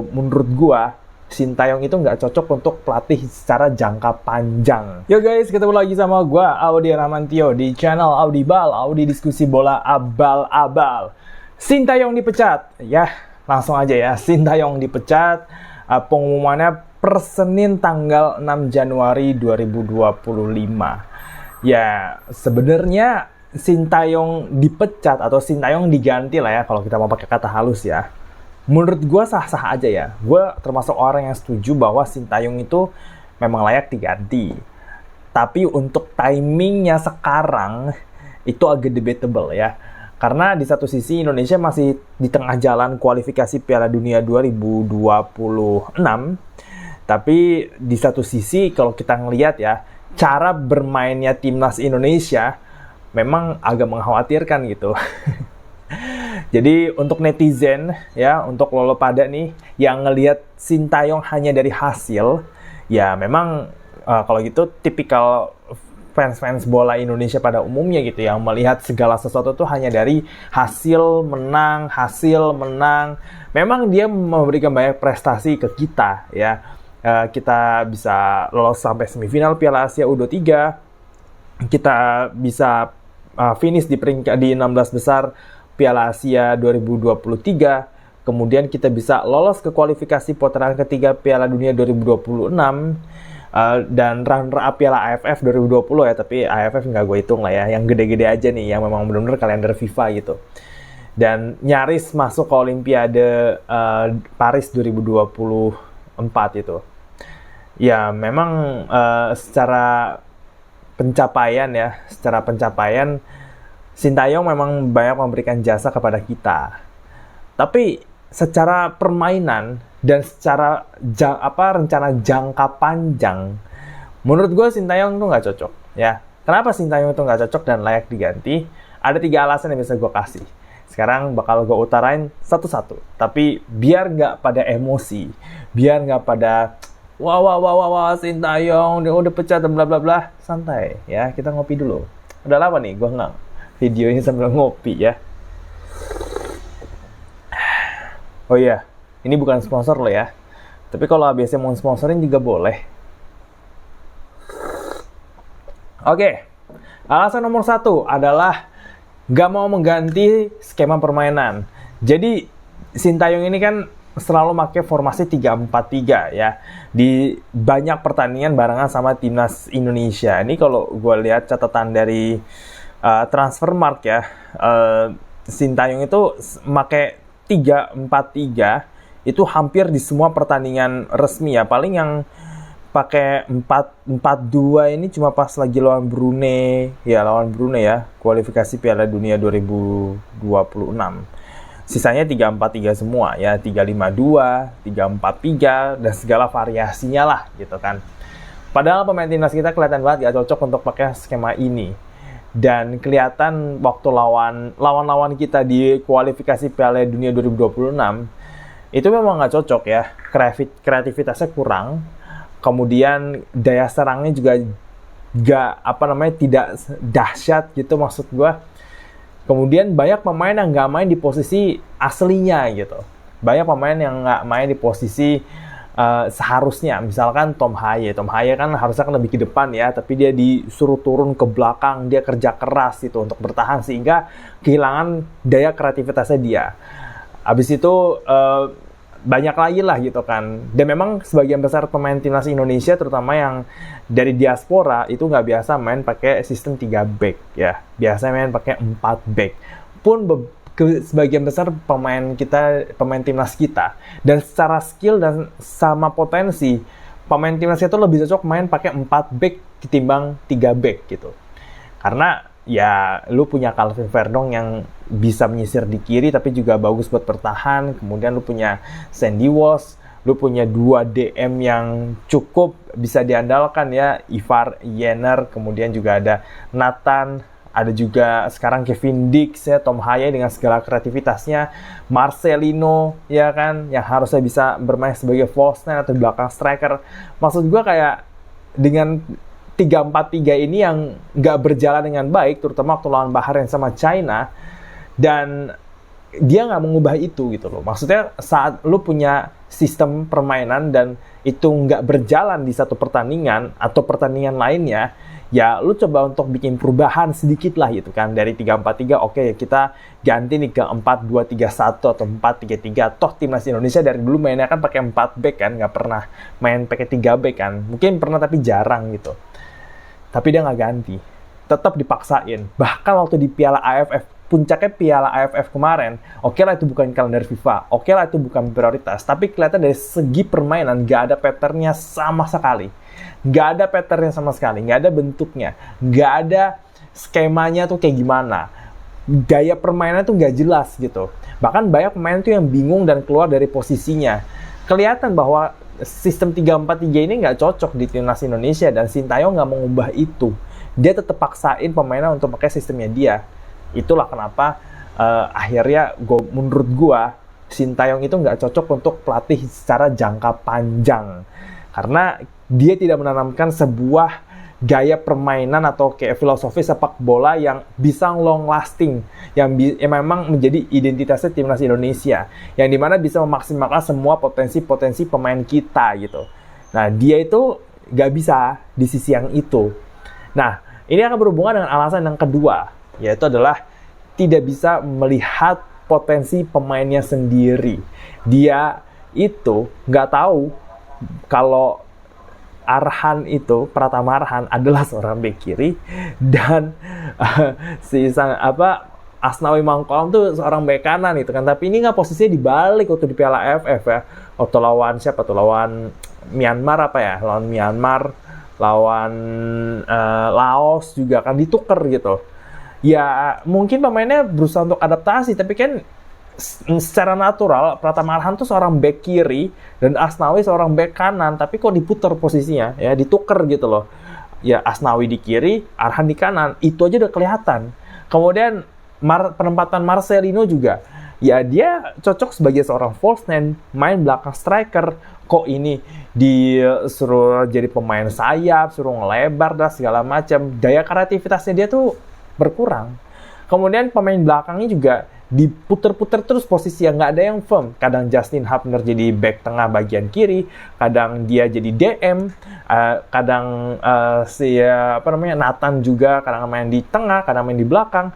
Menurut gua, Sintayong itu nggak cocok untuk pelatih secara jangka panjang. Yo guys, ketemu lagi sama gua, Audi Rahmantio, di channel Audibal, Audi Diskusi Bola Abal-Abal. Sintayong dipecat. Ya, langsung aja ya. Sintayong dipecat. Pengumumannya per Senin tanggal 6 Januari 2025. Ya, sebenarnya Sintayong dipecat atau Sintayong diganti lah ya, kalau kita mau pakai kata halus ya. Menurut gue sah-sah aja ya. Gue termasuk orang yang setuju bahwa Sintayong itu memang layak diganti. Tapi untuk timingnya sekarang itu agak debatable ya. Karena di satu sisi Indonesia masih di tengah jalan kualifikasi Piala Dunia 2026. Tapi di satu sisi kalau kita ngelihat ya, cara bermainnya timnas Indonesia memang agak mengkhawatirkan gitu. Jadi untuk netizen ya, untuk lo pada nih yang ngelihat Sintayong hanya dari hasil, ya memang kalau gitu tipikal fans-fans bola Indonesia pada umumnya gitu, yang melihat segala sesuatu tuh hanya dari hasil menang. Memang dia memberikan banyak prestasi ke kita ya. Kita bisa lolos sampai semifinal Piala Asia U23. Kita bisa finish di peringkat di 16 besar Piala Asia 2023, kemudian kita bisa lolos ke kualifikasi putaran ketiga Piala Dunia 2026, dan runner-up Piala AFF 2020 ya, tapi AFF nggak gue hitung lah ya, yang gede-gede aja nih, yang memang benar-benar kalender FIFA gitu. Dan nyaris masuk ke Olimpiade Paris 2024 itu. Ya memang secara pencapaian Sintayong memang banyak memberikan jasa kepada kita. Tapi secara permainan dan secara rencana jangka panjang, menurut gue Sintayong tuh nggak cocok. Ya, kenapa Sintayong itu nggak cocok dan layak diganti? Ada 3 alasan yang bisa gue kasih. Sekarang bakal gue utarain satu-satu. Tapi biar nggak pada emosi, biar nggak pada wah Sintayong dia udah pecat bla bla bla, santai ya, kita ngopi dulu. Udah lama nih gue nggak video ini sambil ngopi ya. Oh iya, ini bukan sponsor lo ya. Tapi kalau ABS mau sponsorin juga boleh. Oke, alasan nomor 1 adalah gak mau mengganti skema permainan. Jadi Sintayong ini kan selalu pakai formasi 3-4-3 ya. Di banyak pertandingan barengan sama timnas Indonesia. Ini kalau gue lihat catatan dari Transfermarkt ya, Sintayong itu pakai 3-4-3 itu hampir di semua pertandingan resmi ya. Paling yang pakai 4-4-2 ini cuma pas lagi lawan Brunei ya, kualifikasi Piala Dunia 2026. Sisanya 3-4-3 semua ya, 3-5-2, 3-4-3 dan segala variasinya lah gitu kan. Padahal pemain timnas kita kelihatan banget gak cocok untuk pakai skema ini. Dan kelihatan waktu lawan kita di kualifikasi Piala Dunia 2026 itu memang nggak cocok ya, kreativitasnya kurang, kemudian daya serangnya juga tidak dahsyat gitu maksud gue. Kemudian banyak pemain yang nggak main di posisi aslinya gitu, banyak pemain yang nggak main di posisi seharusnya. Misalkan Tom Haye kan harusnya lebih ke depan ya, tapi dia disuruh turun ke belakang, dia kerja keras itu untuk bertahan sehingga kehilangan daya kreativitasnya dia. Habis itu banyak lagi lah gitu kan. Dan memang sebagian besar pemain timnas Indonesia terutama yang dari diaspora itu nggak biasa main pakai sistem 3 back ya, biasanya main pakai 4 back. Pun sebagian besar pemain timnas kita, dan secara skill dan sama potensi pemain timnas itu lebih cocok main pakai 4 back ketimbang 3 back gitu. Karena ya lu punya Calvin Verdong yang bisa menyisir di kiri tapi juga bagus buat bertahan, kemudian lu punya Sandy Walsh, lu punya 2 DM yang cukup bisa diandalkan ya, Ivar Jenner, kemudian juga ada Nathan, ada juga sekarang Kevin Dix ya, Tom Haye dengan segala kreativitasnya, Marcelino ya kan, yang harusnya bisa bermain sebagai false nine atau belakang striker. Maksud gue kayak dengan 3-4-3 ini yang nggak berjalan dengan baik, terutama waktu lawan Bahrain sama China, dan dia nggak mengubah itu gitu loh. Maksudnya saat lu punya sistem permainan dan itu nggak berjalan di satu pertandingan atau pertandingan lainnya, ya lu coba untuk bikin perubahan sedikit lah gitu kan. Dari 3-4-3, oke, kita ganti nih ke 4-2-3-1 atau 4-3-3. Toh timnas Indonesia dari dulu mainnya kan pakai 4 back kan, nggak pernah main pakai 3 back kan. Mungkin pernah tapi jarang gitu. Tapi dia nggak ganti, tetap dipaksain. Bahkan waktu di Piala AFF, puncaknya Piala AFF kemarin, oke lah itu bukan kalender FIFA, oke lah itu bukan prioritas, tapi kelihatan dari segi permainan nggak ada patternnya sama sekali. Nggak ada patternnya sama sekali, nggak ada bentuknya, nggak ada skemanya tuh kayak gimana. Gaya permainan tuh nggak jelas gitu. Bahkan banyak pemain tuh yang bingung dan keluar dari posisinya. Kelihatan bahwa sistem 3-4-3 ini nggak cocok di timnas Indonesia dan Sintayong nggak mengubah itu. Dia tetap paksain pemainnya untuk pakai sistemnya dia. Itulah kenapa akhirnya menurut gua Sintayong itu nggak cocok untuk pelatih secara jangka panjang, karena dia tidak menanamkan sebuah gaya permainan atau kayak filosofi sepak bola yang bisa long lasting, yang memang menjadi identitasnya timnas Indonesia, yang dimana bisa memaksimalkan semua potensi-potensi pemain kita gitu. Nah, dia itu nggak bisa di sisi yang itu. Nah, ini akan berhubungan dengan alasan yang kedua, yaitu adalah tidak bisa melihat potensi pemainnya sendiri. Dia itu nggak tahu kalau Arhan itu, Pratama Arhan adalah seorang bek kiri dan Asnawi Mangkolam tuh seorang bek kanan gitu kan. Tapi ini nggak posisinya dibalik waktu di Piala AFF ya. Waktu lawan siapa tuh? Lawan Myanmar Lawan Myanmar, lawan Laos juga kan ditukar gitu. Ya mungkin pemainnya berusaha untuk adaptasi, tapi kan secara natural Pratama Arhan tuh seorang bek kiri dan Asnawi seorang bek kanan, tapi kok diputar posisinya ya, ditukar gitu loh. Ya Asnawi di kiri, Arhan di kanan, itu aja udah kelihatan. Kemudian penempatan Marcelino juga, ya dia cocok sebagai seorang false nine, main belakang striker. Kok ini disuruh jadi pemain sayap, suruh ngelebar dan segala macam. Daya kreativitasnya dia tuh berkurang. Kemudian pemain belakangnya juga diputer-puter terus posisi yang nggak ada yang firm. Kadang Justin Hubner jadi back tengah bagian kiri, kadang dia jadi DM, kadang Nathan juga kadang main di tengah, kadang main di belakang.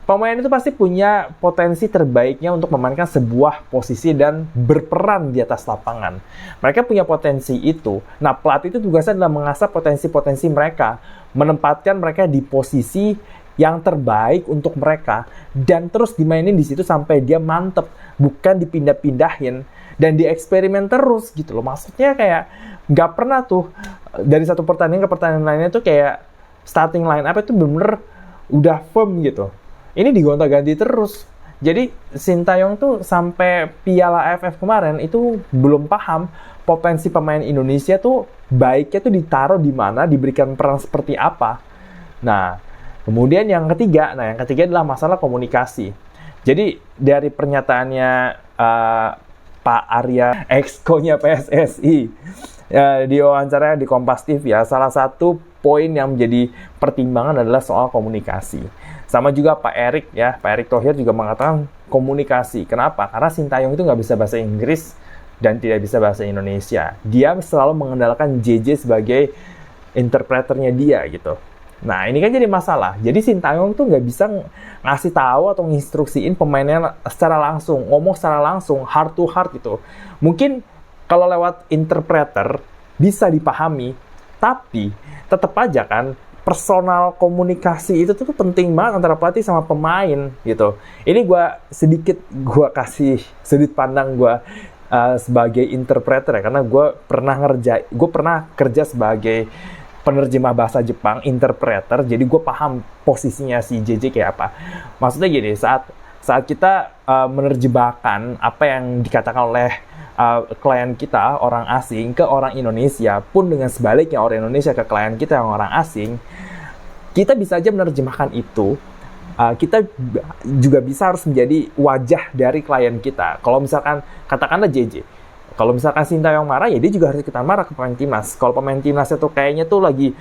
Pemain itu pasti punya potensi terbaiknya untuk memainkan sebuah posisi dan berperan di atas lapangan. Mereka punya potensi itu. Nah, pelatih itu tugasnya adalah mengasah potensi-potensi mereka, menempatkan mereka di posisi yang terbaik untuk mereka, dan terus dimainin di situ sampai dia mantep, bukan dipindah-pindahin dan dieksperimen terus gitu loh. Maksudnya kayak nggak pernah tuh dari satu pertandingan ke pertandingan lainnya tuh kayak starting line up itu bener-bener udah firm gitu. Ini digonta-ganti terus. Jadi Sintayong tuh sampai Piala AFF kemarin itu belum paham potensi pemain Indonesia tuh baiknya tuh ditaruh di mana, diberikan peran seperti apa. Nah, kemudian yang ketiga adalah masalah komunikasi. Jadi dari pernyataannya Pak Arya, exco-nya PSSI, di wawancara di Kompas TV ya, salah satu poin yang menjadi pertimbangan adalah soal komunikasi. Sama juga Pak Erick Thohir juga mengatakan komunikasi. Kenapa? Karena Sintayong itu nggak bisa bahasa Inggris dan tidak bisa bahasa Indonesia. Dia selalu mengandalkan JJ sebagai interpreternya dia gitu. Nah, ini kan jadi masalah. Jadi Sintayong tuh nggak bisa ngasih tahu atau nginstruksiin pemainnya secara langsung, ngomong secara langsung, heart to heart gitu. Mungkin kalau lewat interpreter bisa dipahami, tapi tetap aja kan personal komunikasi itu tuh penting banget antara pelatih sama pemain gitu. Ini gue kasih sudut pandang gue sebagai interpreter ya, karena gue pernah kerja sebagai penerjemah bahasa Jepang, interpreter, jadi gue paham posisinya si JJ kayak apa. Maksudnya gini, saat kita menerjemahkan apa yang dikatakan oleh klien kita, orang asing, ke orang Indonesia, pun dengan sebaliknya orang Indonesia ke klien kita yang orang asing, kita bisa aja menerjemahkan itu. Kita juga bisa harus menjadi wajah dari klien kita. Kalau misalkan, katakanlah JJ, kalau misalkan Sintayong marah, ya dia juga harus ikutan marah ke pemain timnas. Kalau pemain timnasnya tuh kayaknya tuh lagi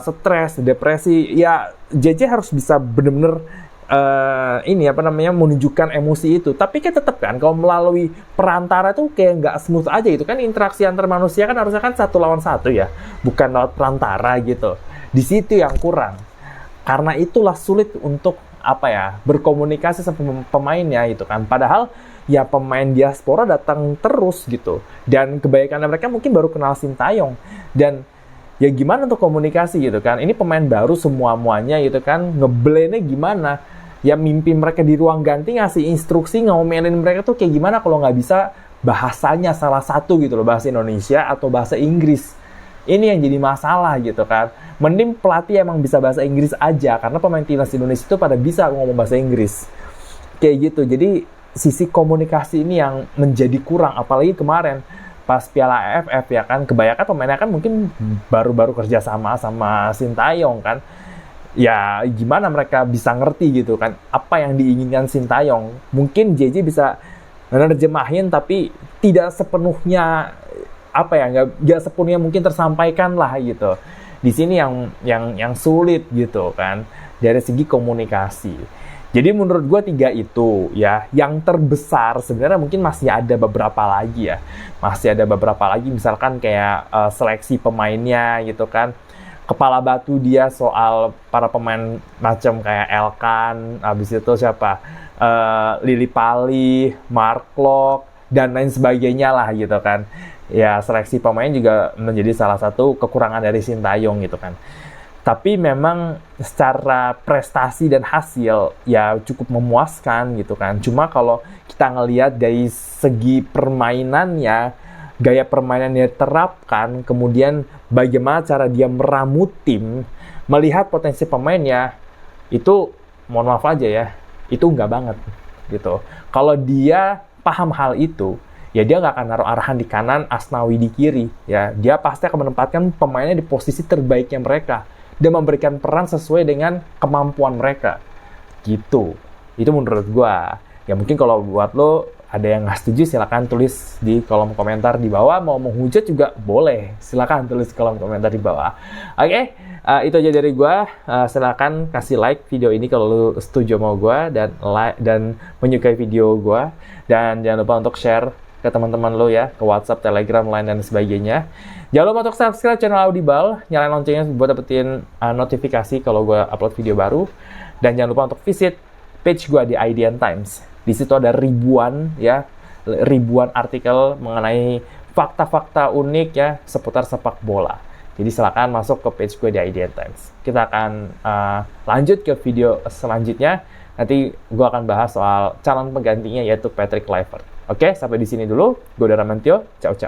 stres, depresi, ya JJ harus bisa bener-bener ini apa namanya, menunjukkan emosi itu. Tapi kan tetap kan kalau melalui perantara tuh kayak nggak smooth aja gitu kan. Interaksi antar manusia kan harusnya kan 1 lawan 1 ya, bukan lewat perantara gitu. Di situ yang kurang. Karena itulah sulit untuk apa ya, berkomunikasi sama pemainnya gitu kan. Padahal ya pemain diaspora datang terus gitu. Dan kebanyakan mereka mungkin baru kenal Sintayong. Dan ya gimana untuk komunikasi gitu kan. Ini pemain baru semua-muanya gitu kan. Ngeblendnya gimana? Ya mimpi mereka di ruang ganti ngasih instruksi ngomelin mereka tuh kayak gimana kalau nggak bisa bahasanya salah satu gitu loh, bahasa Indonesia atau bahasa Inggris. Ini yang jadi masalah gitu kan. Mending pelatih emang bisa bahasa Inggris aja, karena pemain timnas Indonesia itu pada bisa ngomong bahasa Inggris. Kayak gitu. Jadi sisi komunikasi ini yang menjadi kurang, apalagi kemarin pas Piala AFF ya kan, kebanyakan pemainnya kan mungkin baru-baru kerja sama Sintayong kan. Ya gimana mereka bisa ngerti gitu kan apa yang diinginkan Sintayong. Mungkin JJ bisa nerjemahin tapi tidak sepenuhnya apa ya, nggak sepenuhnya mungkin tersampaikan lah gitu. Di sini yang sulit gitu kan dari segi komunikasi. Jadi menurut gue 3 itu ya, yang terbesar sebenarnya mungkin masih ada beberapa lagi ya. Masih ada beberapa lagi misalkan kayak seleksi pemainnya gitu kan. Kepala batu dia soal para pemain macam kayak Elkan, habis itu siapa? Lili Pali, Mark Klok, dan lain sebagainya lah gitu kan. Ya seleksi pemain juga menjadi salah satu kekurangan dari Sintayong gitu kan. Tapi memang secara prestasi dan hasil ya cukup memuaskan gitu kan. Cuma kalau kita ngelihat dari segi permainannya, gaya permainan yang diterapkan, kemudian bagaimana cara dia meramu tim, melihat potensi pemainnya, itu mohon maaf aja ya, itu nggak banget gitu. Kalau dia paham hal itu, ya dia nggak akan naruh arahan di kanan, Asnawi di kiri. Ya, dia pasti akan menempatkan pemainnya di posisi terbaiknya mereka dan memberikan peran sesuai dengan kemampuan mereka. Gitu. Itu menurut gua. Ya mungkin kalau buat lo ada yang nggak setuju, silakan tulis di kolom komentar di bawah. Mau menghujat juga boleh, silakan tulis di kolom komentar di bawah. Oke, itu aja dari gua. Silakan kasih like video ini kalau lo setuju sama gua dan menyukai video gua. Dan jangan lupa untuk share ke teman-teman lo ya, ke WhatsApp, Telegram, Line, dan sebagainya. Jangan lupa untuk subscribe channel Audible, nyalain loncengnya buat dapetin notifikasi kalau gue upload video baru. Dan jangan lupa untuk visit page gue di IDN Times. Di situ ada ribuan artikel mengenai fakta-fakta unik ya seputar sepak bola. Jadi silakan masuk ke page gue di IDN Times. Kita akan lanjut ke video selanjutnya. Nanti gue akan bahas soal calon penggantinya yaitu Patrick Kluivert. Oke, sampai di sini dulu. Gue Dara Mantio. Ciao, ciao.